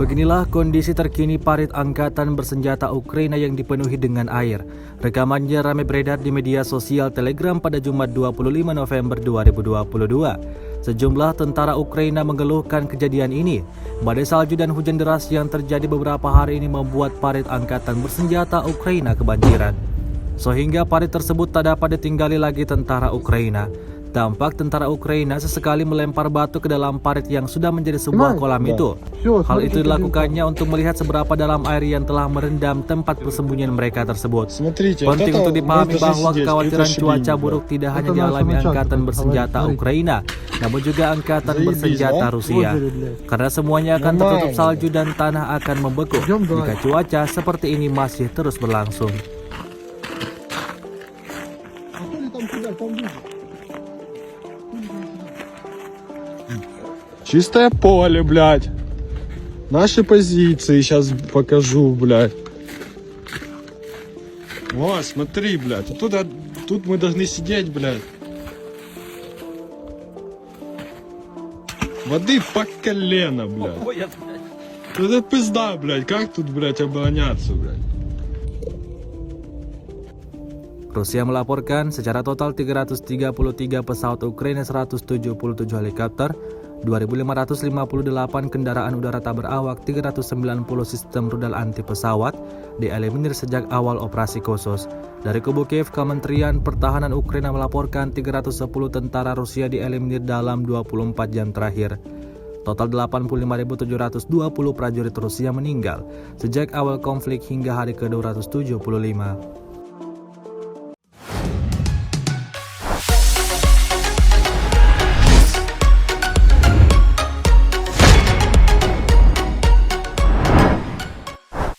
Beginilah kondisi terkini parit angkatan bersenjata Ukraina yang dipenuhi dengan air. Rekamannya ramai beredar di media sosial Telegram pada Jumat 25 November 2022. Sejumlah tentara Ukraina mengeluhkan kejadian ini. Badai salju dan hujan deras yang terjadi beberapa hari ini membuat parit angkatan bersenjata Ukraina kebanjiran. Sehingga parit tersebut tak dapat ditinggali lagi tentara Ukraina. Tampak tentara Ukraina sesekali melempar batu ke dalam parit yang sudah menjadi sebuah kolam itu. Hal itu dilakukannya untuk melihat seberapa dalam air yang telah merendam tempat persembunyian mereka tersebut. Penting untuk dipahami bahwa kekhawatiran cuaca buruk tidak hanya dialami angkatan bersenjata Ukraina, namun juga angkatan bersenjata Rusia. Karena semuanya akan tertutup salju dan tanah akan membeku jika cuaca seperti ini masih terus berlangsung. Чистое поле, блядь. Наши позиции сейчас покажу, блядь. Вот, смотри, блядь. Тут мы должны сидеть, блядь. Воды по колено, блядь. Это пизда, блядь. Как тут, блядь, обороняться, блядь? Rusia melaporkan secara total 333 pesawat Ukraina, 177 helikopter, 2.558 kendaraan udara tak berawak, 390 sistem rudal anti pesawat dieliminir sejak awal operasi khusus. Dari kubu Kiev, Kementerian Pertahanan Ukraina melaporkan 310 tentara Rusia dieliminir dalam 24 jam terakhir. Total 85.720 prajurit Rusia meninggal sejak awal konflik hingga hari ke-275.